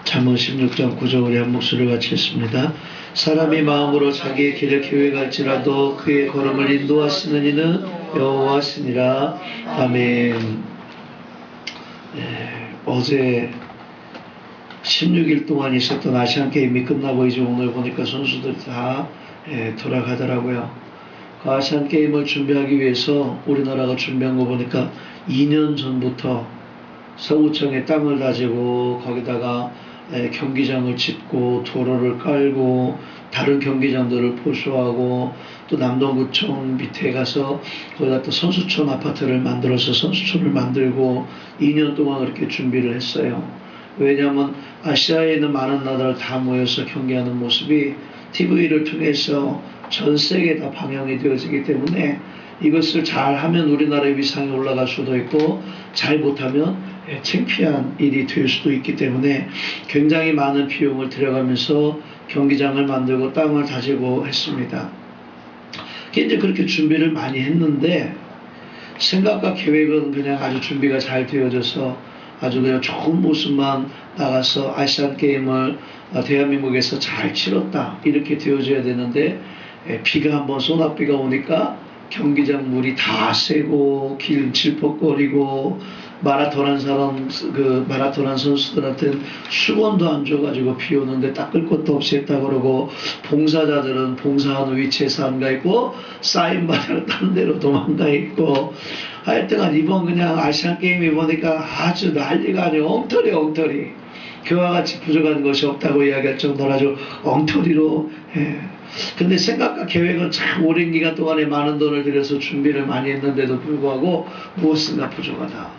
잠언 16장 9절 우리 한 목소리를 같이 했습니다. 사람이 마음으로 자기의 길을 계획할지라도 그의 걸음을 인도하시는 이는 여호와시니라. 아멘. 어제 16일 동안 있었던 아시안게임이 끝나고 이제 오늘 보니까 선수들이 다 돌아가더라고요. 그 아시안게임을 준비하기 위해서 우리나라가 준비한 거 보니까 2년 전부터 서구청에 땅을 다지고 거기다가 경기장을 짓고 도로를 깔고 다른 경기장들을 보수하고 또 남동구청 밑에 가서 거기다 또 선수촌 아파트를 만들어서 선수촌을 만들고 2년 동안 그렇게 준비를 했어요. 왜냐하면 아시아에 있는 많은 나라를 다 모여서 경기하는 모습이 TV를 통해서 전 세계에 다 방영이 되어지기 때문에 이것을 잘하면 우리나라의 위상이 올라갈 수도 있고 잘 못하면 창피한 일이 될 수도 있기 때문에 굉장히 많은 비용을 들여가면서 경기장을 만들고 땅을 다지고 했습니다. 이제 그렇게 준비를 많이 했는데 생각과 계획은 그냥 아주 준비가 잘 되어져서 아주 그냥 좋은 모습만 나가서 아시안게임을 대한민국에서 잘 치렀다 이렇게 되어져야 되는데 비가 한번 소낙비가 오니까 경기장 물이 다 새고 길 질퍽거리고 마라톤한 선수들한테는 수건도 안 줘가지고 비 오는데 닦을 것도 없이 했다 그러고 봉사자들은 봉사하는 위치에서 안 가 있고 사인 받으러 딴 데로 도망가 있고 하여튼간 이번 그냥 아시안게임이 보니까 아주 난리가 아니고 엉터리 그와 같이 부족한 것이 없다고 이야기할 정도로 아주 엉터리로 근데 생각과 계획은 참 오랜 기간 동안에 많은 돈을 들여서 준비를 많이 했는데도 불구하고 무엇인가 부족하다.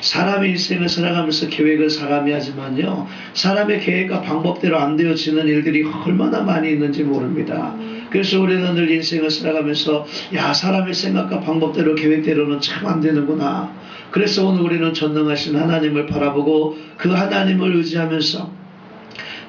사람의 인생을 살아가면서 계획을 사람이 하지만요. 사람의 계획과 방법대로 안 되어지는 일들이 얼마나 많이 있는지 모릅니다. 그래서 우리는 늘 인생을 살아가면서 사람의 생각과 방법대로 계획대로는 참 안 되는구나. 그래서 오늘 우리는 전능하신 하나님을 바라보고 그 하나님을 의지하면서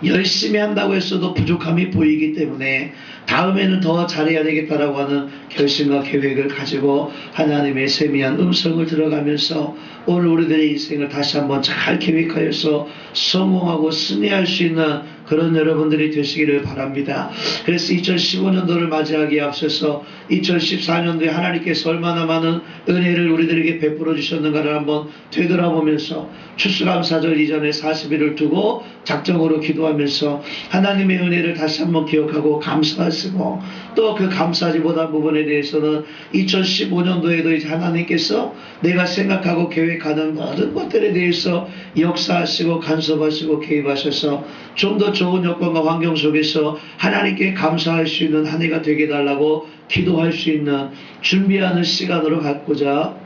열심히 한다고 했어도 부족함이 보이기 때문에 다음에는 더 잘해야 되겠다라고 하는 결심과 계획을 가지고 하나님의 세미한 음성을 들어가면서 오늘 우리들의 인생을 다시 한번 잘 계획하여서 성공하고 승리할 수 있는 그런 여러분들이 되시기를 바랍니다. 그래서 2015년도를 맞이하기에 앞서서 2014년도에 하나님께서 얼마나 많은 은혜를 우리들에게 베풀어 주셨는가를 한번 되돌아보면서 추수감사절 이전에 40일을 두고 작정으로 기도하면서 하나님의 은혜를 다시 한번 기억하고 감사하시고 또 그 감사하지 못한 부분에 대해서는 2015년도에도 이제 하나님께서 내가 생각하고 계획하는 모든 것들에 대해서 역사하시고 간섭하시고 개입하셔서 좀 더 좋은 여건과 환경 속에서 하나님께 감사할 수 있는 한 해가 되게 해달라고 기도할 수 있는 준비하는 시간으로 갖고자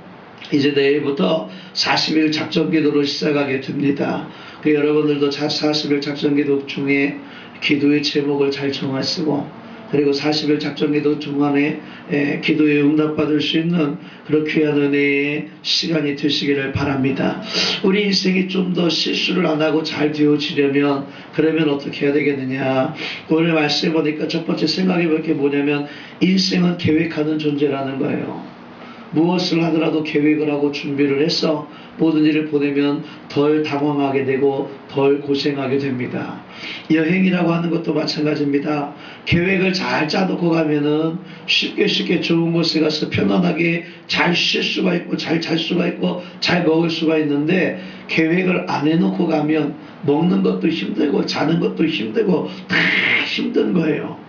이제 내일부터 40일 작전기도로 시작하게 됩니다. 그 여러분들도 40일 작전기도 중에 기도의 제목을 잘 정하시고 그리고 40일 작전기도 중간에 기도에 응답받을 수 있는 그런 귀한 은혜의 시간이 되시기를 바랍니다. 우리 인생이 좀 더 실수를 안 하고 잘 되어지려면 그러면 어떻게 해야 되겠느냐. 오늘 말씀해 보니까 첫 번째 생각해 볼 게 뭐냐면 인생은 계획하는 존재라는 거예요. 무엇을 하더라도 계획을 하고 준비를 해서 모든 일을 보내면 덜 당황하게 되고 덜 고생하게 됩니다. 여행이라고 하는 것도 마찬가지입니다. 계획을 잘 짜놓고 가면은 쉽게 좋은 곳에 가서 편안하게 잘 쉴 수가 있고 잘 잘 수가 있고 잘 먹을 수가 있는데 계획을 안 해놓고 가면 먹는 것도 힘들고 자는 것도 힘들고 다 힘든 거예요.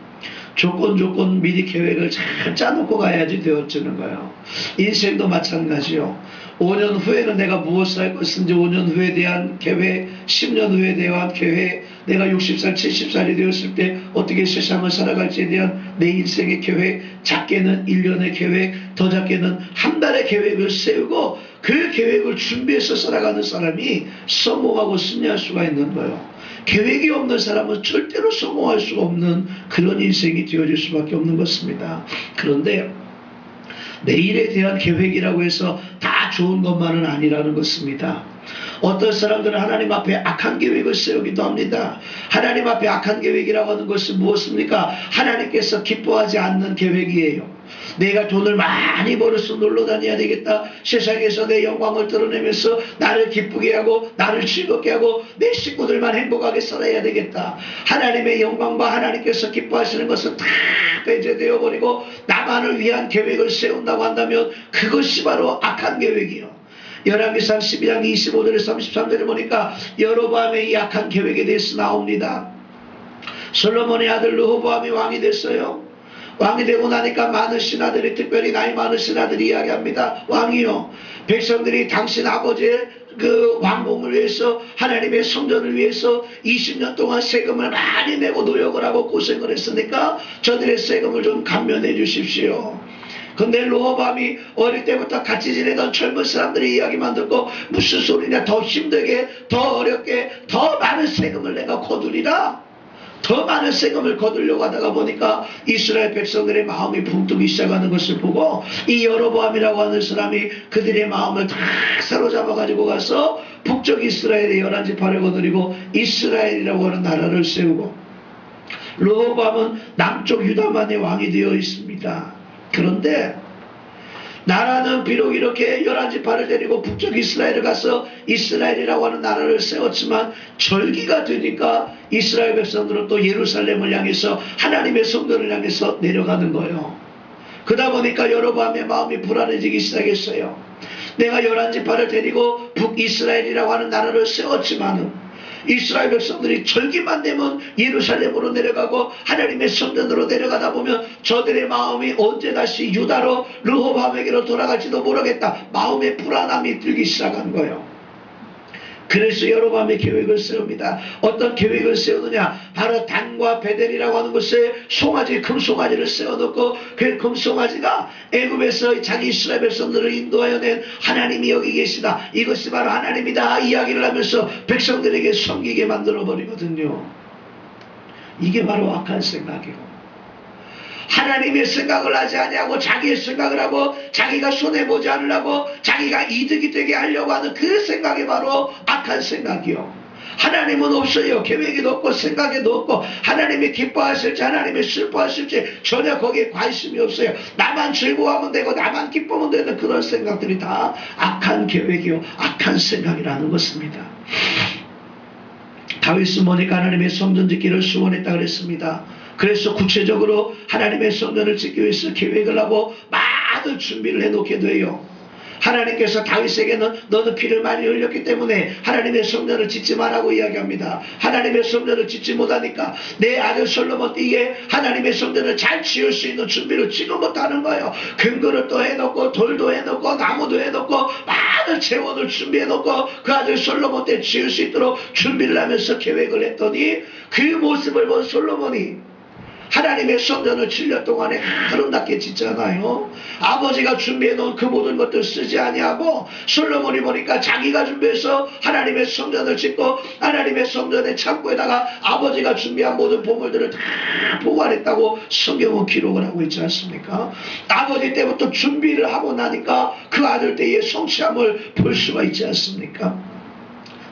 조건 미리 계획을 잘 짜놓고 가야지 되어지는 거예요. 인생도 마찬가지요. 5년 후에는 내가 무엇을 할 것인지 5년 후에 대한 계획, 10년 후에 대한 계획, 내가 60살, 70살이 되었을 때 어떻게 세상을 살아갈지에 대한 내 인생의 계획, 작게는 1년의 계획, 더 작게는 한 달의 계획을 세우고 그 계획을 준비해서 살아가는 사람이 성공하고 승리할 수가 있는 거예요. 계획이 없는 사람은 절대로 성공할 수가 없는 그런 인생이 되어질 수밖에 없는 것입니다. 그런데 내일에 대한 계획이라고 해서 다 좋은 것만은 아니라는 것입니다. 어떤 사람들은 하나님 앞에 악한 계획을 세우기도 합니다. 하나님 앞에 악한 계획이라고 하는 것은 무엇입니까? 하나님께서 기뻐하지 않는 계획이에요. 내가 돈을 많이 벌어서 놀러 다녀야 되겠다. 세상에서 내 영광을 드러내면서 나를 기쁘게 하고 나를 즐겁게 하고 내 식구들만 행복하게 살아야 되겠다. 하나님의 영광과 하나님께서 기뻐하시는 것은 다 배제되어 버리고 나만을 위한 계획을 세운다고 한다면 그것이 바로 악한 계획이요. 열왕기상 12장 25절에서 33절을 보니까 여로보암의 이 악한 계획에 대해서 나옵니다. 솔로몬의 아들 르호보암이 왕이 됐어요. 왕이 되고 나니까 많은 신하들이, 특별히 나이 많은 신하들이 이야기합니다. 왕이요, 백성들이 당신 아버지의 그 왕궁을 위해서, 하나님의 성전을 위해서 20년 동안 세금을 많이 내고 노력을 하고 고생을 했으니까 저들의 세금을 좀 감면해 주십시오. 근데 르호보암이 어릴 때부터 같이 지내던 젊은 사람들이 이야기만 듣고 무슨 소리냐, 더 힘들게, 더 어렵게, 더 많은 세금을 내가 거두리라, 더 많은 세금을 거두려고 하다가 보니까 이스라엘 백성들의 마음이 붕뜨기 시작하는 것을 보고 이 여로보암이라고 하는 사람이 그들의 마음을 다 사로잡아 가지고 가서 북쪽 이스라엘의 11지파를 거느리고 이스라엘이라고 하는 나라를 세우고, 르호보암은 남쪽 유다만의 왕이 되어 있습니다. 그런데 나라는 비록 이렇게 11지파를 데리고 북쪽 이스라엘을 가서 이스라엘이라고 하는 나라를 세웠지만 절기가 되니까 이스라엘 백성들은 또 예루살렘을 향해서 하나님의 성전을 향해서 내려가는 거예요. 그러다 보니까 여로보암의 마음이 불안해지기 시작했어요. 내가 11지파를 데리고 북이스라엘이라고 하는 나라를 세웠지만은 이스라엘 백성들이 절기만 되면 예루살렘으로 내려가고 하나님의 성전으로 내려가다 보면 저들의 마음이 언제 다시 유다로 르호보암에게로 돌아갈지도 모르겠다. 마음의 불안함이 들기 시작한 거예요. 그래서 여로보암의 계획을 세웁니다. 어떤 계획을 세우느냐, 바로 단과 베델이라고 하는 곳에 송아지, 금송아지를 세워놓고 그 금송아지가 애굽에서 자기 이스라엘 백성들을 인도하여 낸 하나님이 여기 계시다, 이것이 바로 하나님이다 이야기를 하면서 백성들에게 섬기게 만들어 버리거든요. 이게 바로 악한 생각이고, 하나님의 생각을 하지 아니하고 자기의 생각을 하고 자기가 손해보지 않으려고 자기가 이득이 되게 하려고 하는 그 생각이 바로 악한 생각이요. 하나님은 없어요. 계획에도 없고 생각에도 없고 하나님이 기뻐하실지 하나님이 슬퍼하실지 전혀 거기에 관심이 없어요. 나만 즐거워하면 되고 나만 기쁘면 되는 그런 생각들이 다 악한 계획이요, 악한 생각이라는 것입니다. 다윗은 보니까 하나님의 성전 짓기를 소원했다 그랬습니다. 그래서 구체적으로 하나님의 성전을 짓기 위해서 계획을 하고 많은 준비를 해놓게 돼요. 하나님께서 다윗에게는 너는 피를 많이 흘렸기 때문에 하나님의 성전을 짓지 말라고 이야기합니다. 하나님의 성전을 짓지 못하니까 내 아들 솔로몬 때에 하나님의 성전을 잘 지을 수 있는 준비를 지금 못하는 거예요. 근거를 또 해놓고 돌도 해놓고 나무도 해놓고 많은 재원을 준비해놓고 그 아들 솔로몬 때 지을 수 있도록 준비를 하면서 계획을 했더니 그 모습을 본 솔로몬이 하나님의 성전을 7년 동안에 아름답게 짓잖아요. 아버지가 준비해놓은 그 모든 것들 쓰지 아니하고 솔로몬이 보니까 자기가 준비해서 하나님의 성전을 짓고 하나님의 성전의 창고에다가 아버지가 준비한 모든 보물들을 다 보관했다고 성경은 기록을 하고 있지 않습니까? 아버지 때부터 준비를 하고 나니까 그 아들 때의 성취함을 볼 수가 있지 않습니까?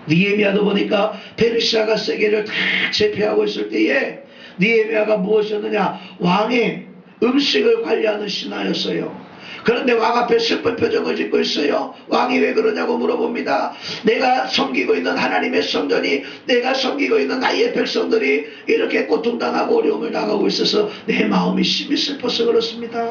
느헤미야도 보니까 페르시아가 세계를 다 제패하고 있을 때에 느헤미야가 무엇이었느냐, 왕의 음식을 관리하는 신하였어요. 그런데 왕 앞에 슬픈 표정을 짓고 있어요. 왕이 왜 그러냐고 물어봅니다. 내가 섬기고 있는 하나님의 성전이, 내가 섬기고 있는 나의 백성들이 이렇게 고통당하고 어려움을 당하고 있어서 내 마음이 심히 슬퍼서 그렇습니다.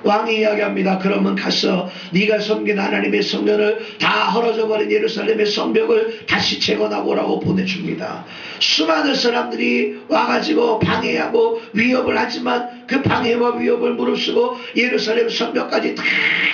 왕이 이야기합니다. 그러면 가서 네가 섬긴 하나님의 성전을 다 헐어져 버린 예루살렘의 성벽을 다시 재건하고 오라고 보내줍니다. 수많은 사람들이 와가지고 방해하고 위협을 하지만 그 방해와 위협을 무릅쓰고 예루살렘 성벽까지 다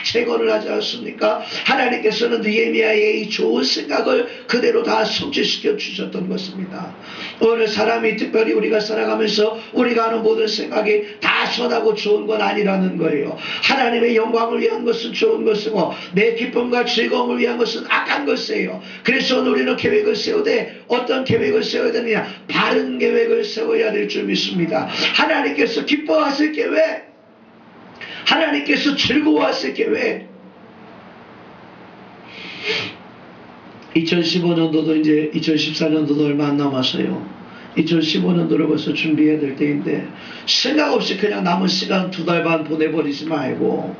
재건을 하지 않습니까? 하나님께서는 느헤미야의 이 좋은 생각을 그대로 다 성취시켜 주셨던 것입니다. 오늘 사람이, 특별히 우리가 살아가면서 우리가 하는 모든 생각이 다 선하고 좋은 건 아니라는 거예요. 하나님의 영광을 위한 것은 좋은 것이고 내 기쁨과 즐거움을 위한 것은 악한 것이에요. 그래서 우리는 계획을 세우되 어떤 계획을 세워야 되느냐, 바른 계획을 세워야 될 줄 믿습니다. 하나님께서 기뻐하실 계획, 하나님께서 즐거워하실 계획. 2015년도도 이제 2014년도도 얼마 안 남았어요. 2015년도로 벌써 준비해야 될 때인데 생각 없이 그냥 남은 시간 2달 반 보내버리지 말고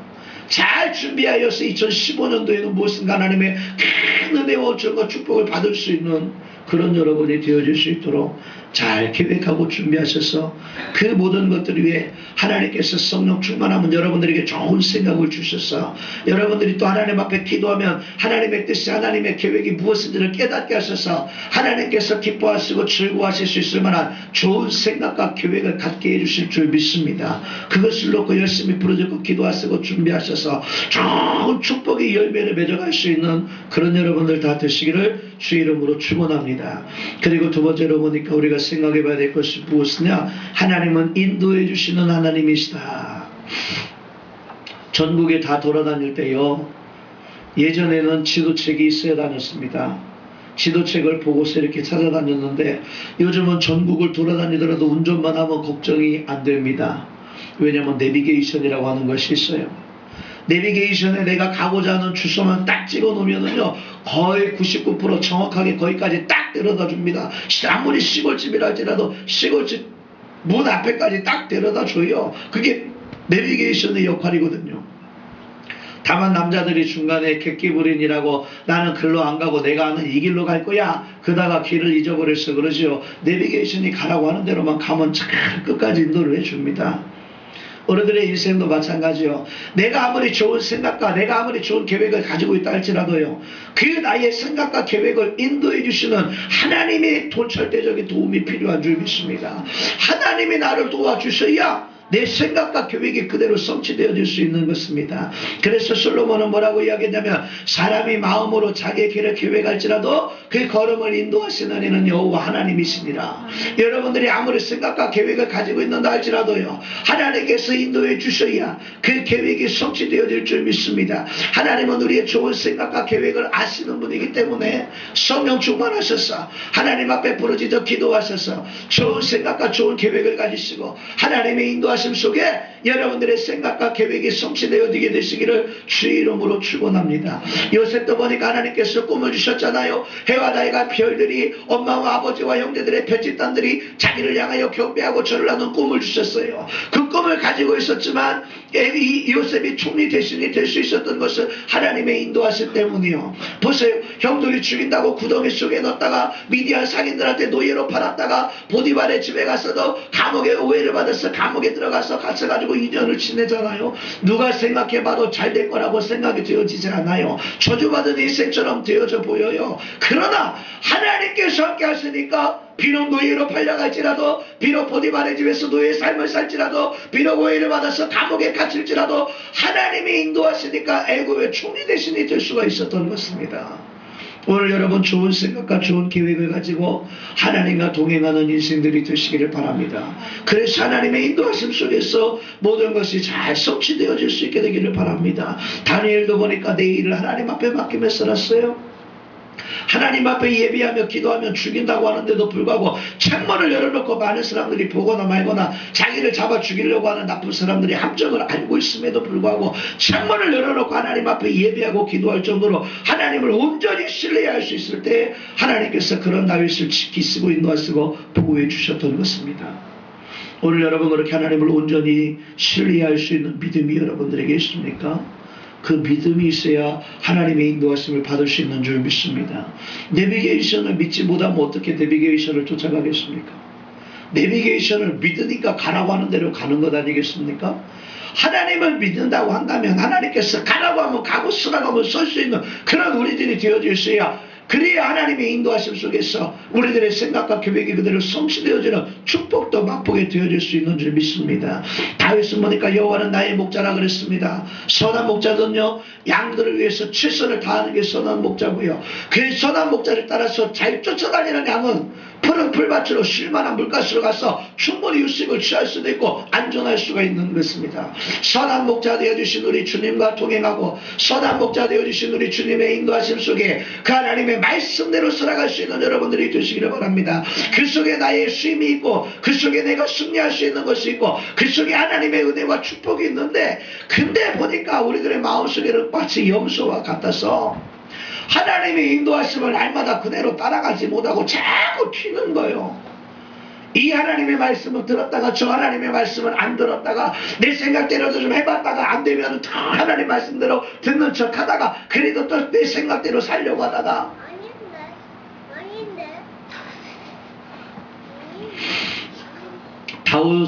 잘 준비하여서 2015년도에는 무엇인가 하나님의 큰 은혜와 축복을 받을 수 있는 그런 여러분이 되어질 수 있도록 잘 계획하고 준비하셔서 그 모든 것들을 위해 하나님께서 성령 충만하면 여러분들에게 좋은 생각을 주셔서 여러분들이 또 하나님 앞에 기도하면 하나님의 뜻이 하나님의 계획이 무엇인지를 깨닫게 하셔서 하나님께서 기뻐하시고 즐거워하실 수 있을 만한 좋은 생각과 계획을 갖게 해주실 줄 믿습니다. 그것을 놓고 열심히 부르짖고 기도하시고 준비하셔서 좋은 축복의 열매를 맺어갈 수 있는 그런 여러분들 다 되시기를 주 이름으로 축원합니다. 그리고 두 번째로 보니까 우리가 생각해 봐야 될 것이 무엇이냐? 하나님은 인도해 주시는 하나님이시다. 전국에 다 돌아다닐 때요, 예전에는 지도책이 있어야 다녔습니다. 지도책을 보고서 이렇게 찾아다녔는데 요즘은 전국을 돌아다니더라도 운전만 하면 걱정이 안 됩니다. 왜냐하면 내비게이션이라고 하는 것이 있어요. 내비게이션에 내가 가고자 하는 주소만 딱 찍어 놓으면은요, 거의 99% 정확하게 거기까지 딱 데려다 줍니다. 아무리 시골집이라 할지라도 시골집 문 앞에까지 딱 데려다 줘요. 그게 내비게이션의 역할이거든요. 다만 남자들이 중간에 객기부린이라고 나는 글로 안 가고 내가 아는 이 길로 갈 거야. 그러다가 길을 잊어버려서 그러지요. 내비게이션이 가라고 하는 대로만 가면 잘 끝까지 인도를 해줍니다. 어른들의 인생도 마찬가지요. 내가 아무리 좋은 생각과 내가 아무리 좋은 계획을 가지고 있다 할지라도요, 그 나의 생각과 계획을 인도해 주시는 하나님의 절대적인 도움이 필요한 줄 믿습니다. 하나님이 나를 도와주셔야 내 생각과 계획이 그대로 성취되어질 수 있는 것입니다. 그래서 솔로몬은 뭐라고 이야기했냐면 사람이 마음으로 자기의 길을 계획할지라도 그 걸음을 인도하시는 이는 여호와 하나님이시니라. 여러분들이 아무리 생각과 계획을 가지고 있는다 할지라도요, 하나님께서 인도해 주셔야 그 계획이 성취되어질 줄 믿습니다. 하나님은 우리의 좋은 생각과 계획을 아시는 분이기 때문에 성령 충만하셔서 하나님 앞에 부르짖어 기도하셔서 좋은 생각과 좋은 계획을 가지시고 하나님의 인도하심 속에 여러분들의 생각과 계획이 성취되어지게 되시기를 주의 이름으로 축원합니다. 요셉도 보니까 하나님께서 꿈을 주셨잖아요. 해와 달과 별들이 엄마와 아버지와 형제들의 별집단들이 자기를 향하여 경배하고 절을 하는 꿈을 주셨어요. 그 꿈을 가지고 있었지만 이 요셉이 총리 대신이 될 수 있었던 것은 하나님의 인도하심 때문이요. 보세요. 형들이 죽인다고 구덩이 속에 넣었다가 미디안 상인들한테 노예로 팔았다가 보디발의 집에 가서도 감옥에 오해를 받아서 감옥에 들어가서 갇혀가지고 2년을 지내잖아요. 누가 생각해봐도 잘 될 거라고 생각이 되어지지 않아요. 저주받은 인생처럼 되어져 보여요. 그러나 하나님께서 함께 하시니까 비록 노예로 팔려갈지라도, 비록 보디발의 집에서 노예의 삶을 살지라도, 비록 오해를 받아서 감옥에 갇힐지라도 하나님이 인도하시니까 애굽의 총리 대신이 될 수가 있었던 것입니다. 오늘 여러분 좋은 생각과 좋은 계획을 가지고 하나님과 동행하는 인생들이 되시기를 바랍니다. 그래서 하나님의 인도하심 속에서 모든 것이 잘 성취되어질 수 있게 되기를 바랍니다. 다니엘도 보니까 내 일을 하나님 앞에 맡기며 살았어요. 하나님 앞에 예비하며 기도하며 죽인다고 하는데도 불구하고 창문을 열어놓고 많은 사람들이 보거나 말거나 자기를 잡아 죽이려고 하는 나쁜 사람들이 함정을 알고 있음에도 불구하고 창문을 열어놓고 하나님 앞에 예비하고 기도할 정도로 하나님을 온전히 신뢰할 수 있을 때 하나님께서 그런 다윗을 지키시고 인도하시고 보호해 주셨던 것입니다. 오늘 여러분 그렇게 하나님을 온전히 신뢰할 수 있는 믿음이 여러분들에게 있습니까? 그 믿음이 있어야 하나님의 인도하심을 받을 수 있는 줄 믿습니다. 내비게이션을 믿지 못하면 어떻게 내비게이션을 쫓아가겠습니까? 내비게이션을 믿으니까 가라고 하는 대로 가는 것 아니겠습니까? 하나님을 믿는다고 한다면 하나님께서 가라고 하면 가고 서라고 하면 설 수 있는 그런 우리들이 되어져 있어야, 그래야 하나님의 인도하심 속에서 우리들의 생각과 계획이 그대로 성취되어지는 축복도 맛보게 되어질 수 있는 줄 믿습니다. 다윗은 보니까 여호와는 나의 목자라 그랬습니다. 선한 목자는요, 양들을 위해서 최선을 다하는 게 선한 목자고요. 그 선한 목자를 따라서 잘 쫓아다니는 양은 푸른 풀밭으로 쉴만한 물가스로 가서 충분히 휴식을 취할 수도 있고 안전할 수가 있는 것입니다. 선한 목자 되어주신 우리 주님과 동행하고 선한 목자 되어주신 우리 주님의 인도하심 속에 그 하나님의 말씀대로 살아갈 수 있는 여러분들이 되시기를 바랍니다. 그 속에 나의 쉼이 있고 그 속에 내가 승리할 수 있는 것이 있고 그 속에 하나님의 은혜와 축복이 있는데, 근데 보니까 우리들의 마음속에는 마치 염소와 같아서 하나님의 인도하심을 날마다 그대로 따라가지 못하고 자꾸 튀는 거예요. 이 하나님의 말씀을 들었다가 저 하나님의 말씀을 안 들었다가 내 생각대로도 좀 해봤다가 안 되면 또 하나님 말씀대로 듣는 척 하다가 그래도 또 내 생각대로 살려고 하다가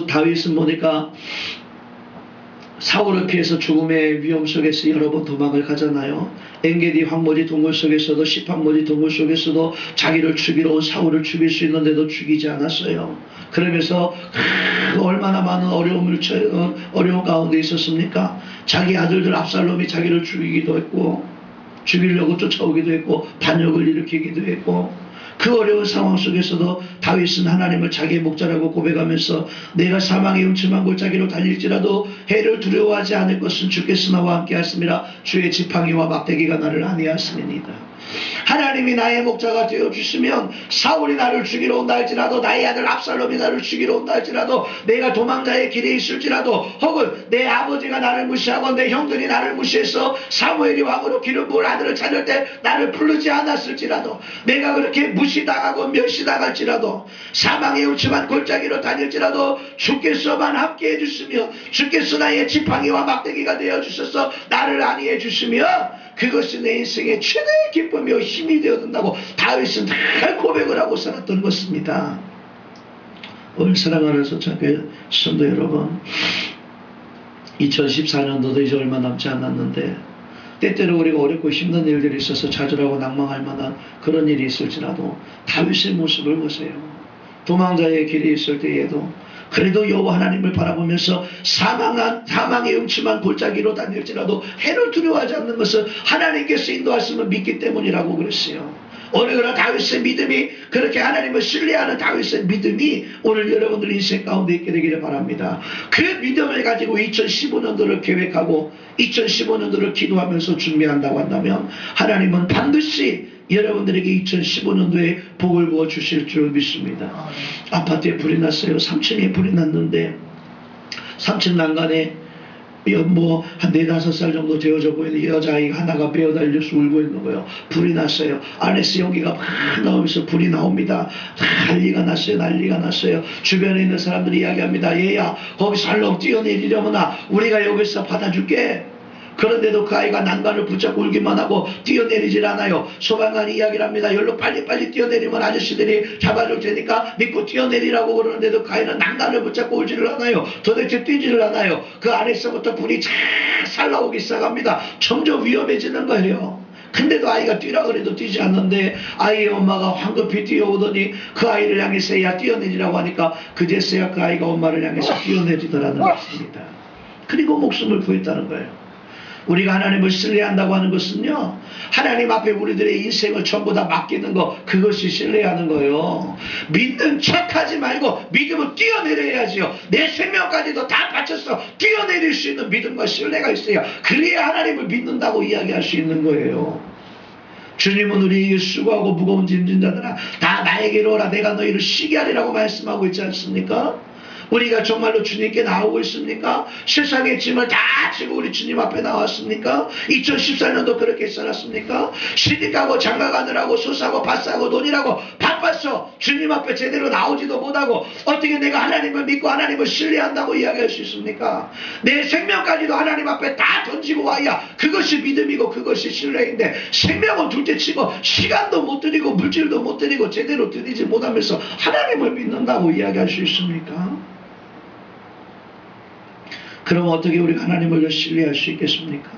다윗은 보니까 사울을 피해서 죽음의 위험 속에서 여러 번 도망을 가잖아요. 엔게디 황무지 동굴 속에서도 시판무지 동굴 속에서도 자기를 죽이러 온 사울을 죽일 수 있는데도 죽이지 않았어요. 그러면서 얼마나 많은 어려움 가운데 있었습니까? 자기 아들들 압살롬이 자기를 죽이기도 했고 죽이려고 쫓아오기도 했고 반역을 일으키기도 했고 그 어려운 상황 속에서도 다윗은 하나님을 자기의 목자라고 고백하면서 내가 사망의 음침한 골짜기로 다닐지라도 해를 두려워하지 않을 것은 주께서 나와 함께 하심이라 주의 지팡이와 막대기가 나를 안위하시니이다. 하나님이 나의 목자가 되어주시면 사울이 나를 죽이러 온다 할지라도 나의 아들 압살롬이 나를 죽이러 온다 할지라도 내가 도망자의 길에 있을지라도 혹은 내 아버지가 나를 무시하고 내 형들이 나를 무시해서 사무엘이 왕으로 기름 부을 아들을 찾을 때 나를 부르지 않았을지라도 내가 그렇게 무시당하고 멸시당할지라도 사망의 음침한 골짜기로 다닐지라도 주께서만 함께 해주시며 주께서 나의 지팡이와 막대기가 되어주셔서 나를 안위해 주시며 그것이 내 인생의 최대의 기쁨이요 힘이 되어든다고 다윗은 늘 고백을 하고 살았던 것입니다. 오늘 사랑하는 소창교회 성도 여러분, 2014년도도 이제 얼마 남지 않았는데 때때로 우리가 어렵고 힘든 일들이 있어서 좌절하고 낭망할 만한 그런 일이 있을지라도 다윗의 모습을 보세요. 도망자의 길에 있을 때에도 그래도 여호와 하나님을 바라보면서 사망의 음침한 골짜기로 다닐지라도 해를 두려워하지 않는 것은 하나님께서 인도하심을 믿기 때문이라고 그랬어요. 오늘 그런 다윗의 믿음이 그렇게 하나님을 신뢰하는 다윗의 믿음이 오늘 여러분들 인생 가운데 있게 되기를 바랍니다. 그 믿음을 가지고 2015년도를 계획하고 2015년도를 기도하면서 준비한다고 한다면 하나님은 반드시 여러분들에게 2015년도에 복을 부어 주실 줄 믿습니다. 아파트에 불이 났어요. 3층에 불이 났는데 3층 난간에 한 4-5살 정도 되어져 보이는 여자아이 하나가 베어달려서 울고 있는 거예요. 불이 났어요. 안에서 연기가 막 나오면서 불이 나옵니다. 난리가 났어요. 주변에 있는 사람들이 이야기합니다. 얘야 거기서 얼른 뛰어내리려구나. 우리가 여기서 받아줄게. 그런데도 그 아이가 난간을 붙잡고 울기만 하고 뛰어내리질 않아요. 소방관이 이야기를 합니다. 여기로 빨리 뛰어내리면 아저씨들이 잡아줄 테니까 믿고 뛰어내리라고 그러는데도 그 아이는 난간을 붙잡고 울지를 않아요. 도대체 뛰지를 않아요. 그 안에서부터 불이 잘 나오기 시작합니다. 점점 위험해지는 거예요. 근데도 아이가 뛰라 그래도 뛰지 않는데 아이의 엄마가 황급히 뛰어오더니 그 아이를 향해서 야 뛰어내리라고 하니까 그제서야 그 아이가 엄마를 향해서 뛰어내리더라는 것입니다. 그리고 목숨을 구했다는 거예요. 우리가 하나님을 신뢰한다고 하는 것은요, 하나님 앞에 우리들의 인생을 전부 다 맡기는 거, 그것이 신뢰하는 거예요. 믿는 척하지 말고 믿음을 뛰어내려야지요. 내 생명까지도 다 바쳐서 뛰어내릴 수 있는 믿음과 신뢰가 있어야 그래야 하나님을 믿는다고 이야기할 수 있는 거예요. 주님은 우리에게 수고하고 무거운 짐진 자들아 다 나에게로 오라 내가 너희를 쉬게 하리라고 말씀하고 있지 않습니까? 우리가 정말로 주님께 나오고 있습니까? 세상의 짐을 다 지고 우리 주님 앞에 나왔습니까? 2014년도 그렇게 살았습니까? 시집가고 장가가느라고 소사고 밭사고 논이라고 바빠서 주님 앞에 제대로 나오지도 못하고 어떻게 내가 하나님을 믿고 하나님을 신뢰한다고 이야기할 수 있습니까? 내 생명까지도 하나님 앞에 다 던지고 와야 그것이 믿음이고 그것이 신뢰인데 생명은 둘째치고 시간도 못 드리고 물질도 못 드리고 제대로 드리지 못하면서 하나님을 믿는다고 이야기할 수 있습니까? 그럼 어떻게 우리가 하나님을 신뢰할 수 있겠습니까?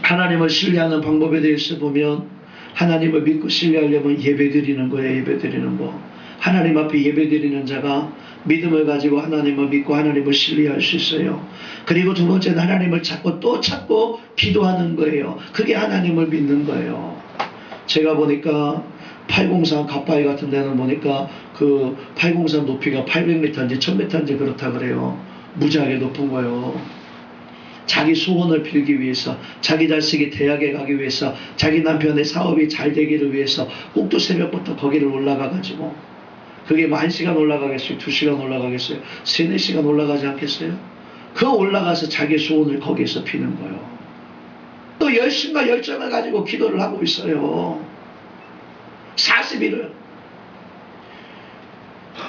하나님을 신뢰하는 방법에 대해서 보면 하나님을 믿고 신뢰하려면 예배드리는 거예요. 예배드리는 거. 하나님 앞에 예배드리는 자가 믿음을 가지고 하나님을 믿고 하나님을 신뢰할 수 있어요. 그리고 두 번째는 하나님을 찾고 또 찾고 기도하는 거예요. 그게 하나님을 믿는 거예요. 제가 보니까 803 갓바위 같은 데는 보니까 그 803 높이가 800m인지 1000m인지 그렇다 그래요. 무지하게 높은 거예요. 자기 소원을 빌기 위해서, 자기 자식이 대학에 가기 위해서, 자기 남편의 사업이 잘 되기를 위해서 꼭두 새벽부터 거기를 올라가가지고 그게 뭐 1시간 올라가겠어요? 2시간 올라가겠어요? 3-4시간 올라가지 않겠어요? 그 올라가서 자기 소원을 거기에서 비는 거예요. 또 열심과 열정을 가지고 기도를 하고 있어요. 40일을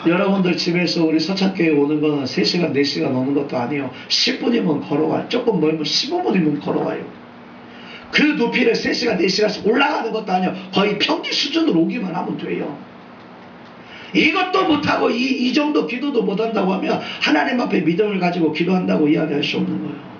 여러분들 집에서 우리 서창교회 오는 거는 3시간, 4시간 오는 것도 아니에요. 10분이면 걸어와요. 조금 멀면 15분이면 걸어와요. 그 높이를 3시간, 4시간씩 올라가는 것도 아니에요. 거의 평지 수준으로 오기만 하면 돼요. 이것도 못하고 이 정도 기도도 못한다고 하면 하나님 앞에 믿음을 가지고 기도한다고 이야기할 수 없는 거예요.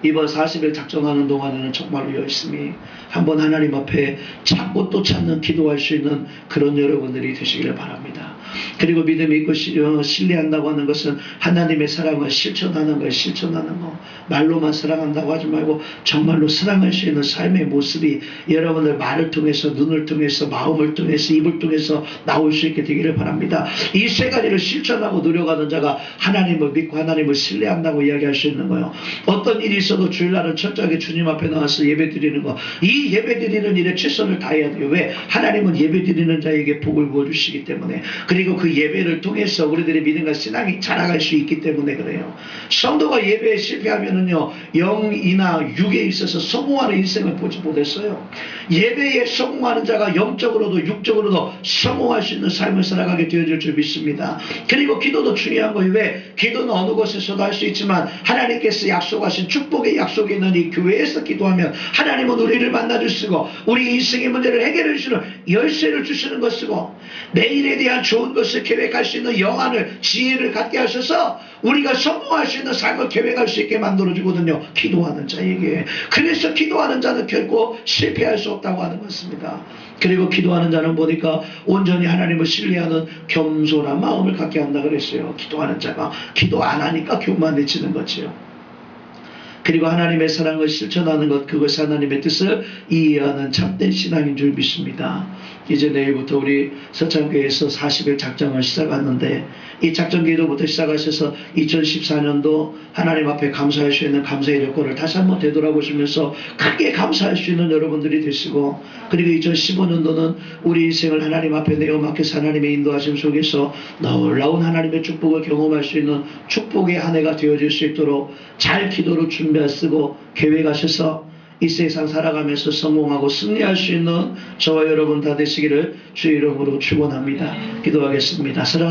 이번 40일 작정하는 동안에는 정말로 열심히 한번 하나님 앞에 찾고 또 찾는 기도할 수 있는 그런 여러분들이 되시기를 바랍니다. 그리고 믿음 있고 신뢰한다고 하는 것은 하나님의 사랑을 실천하는 걸 실천하는 거. 말로만 사랑한다고 하지 말고 정말로 사랑할 수 있는 삶의 모습이 여러분들 말을 통해서, 눈을 통해서, 마음을 통해서, 입을 통해서 나올 수 있게 되기를 바랍니다. 이 세 가지를 실천하고 노력하는 자가 하나님을 믿고 하나님을 신뢰한다고 이야기할 수 있는 거예요. 어떤 일이 있어도 주일날은 철저하게 주님 앞에 나와서 예배 드리는 거. 이 예배 드리는 일에 최선을 다해야 돼요. 왜? 하나님은 예배 드리는 자에게 복을 부어주시기 때문에. 그리고 그 예배를 통해서 우리들의 믿음과 신앙이 자라갈 수 있기 때문에 그래요. 성도가 예배에 실패하면은요, 영이나 육에 있어서 성공하는 인생을 보지 못했어요. 예배에 성공하는 자가 영적으로도 육적으로도 성공할 수 있는 삶을 살아가게 되어질 줄 믿습니다. 그리고 기도도 중요한 거예요. 왜? 기도는 어느 곳에서도 할 수 있지만 하나님께서 약속하신 축복의 약속이 있는 이 교회에서 기도하면 하나님은 우리를 만나주시고 우리 인생의 문제를 해결해 주시는 열쇠를 주시는 것이고 내일에 대한 좋은 것을 계획할 수 있는 영안을, 지혜를 갖게 하셔서 우리가 성공할 수 있는 삶을 계획할 수 있게 만들어주거든요. 기도하는 자에게. 그래서 기도하는 자는 결코 실패할 수 없다고 하는 것입니다. 그리고 기도하는 자는 보니까 온전히 하나님을 신뢰하는 겸손한 마음을 갖게 한다 그랬어요. 기도하는 자가 기도 안 하니까 교만해지는 거지요. 그리고 하나님의 사랑을 실천하는 것, 그것이 하나님의 뜻을 이해하는 참된 신앙인 줄 믿습니다. 이제 내일부터 우리 서창교회에서 40일 작정을 시작하는데 이 작정 기도부터 시작하셔서 2014년도 하나님 앞에 감사할 수 있는 감사의 여건을 다시 한번 되돌아보시면서 크게 감사할 수 있는 여러분들이 되시고, 그리고 2015년도는 우리 인생을 하나님 앞에 내어 맡겨서 하나님의 인도하심 속에서 놀라운 하나님의 축복을 경험할 수 있는 축복의 한 해가 되어질 수 있도록 잘 기도로 준비하시고 계획하셔서 이 세상 살아가면서 성공하고 승리할 수 있는 저와 여러분 다 되시기를 주의 이름으로 축원합니다. 기도하겠습니다. 사랑하는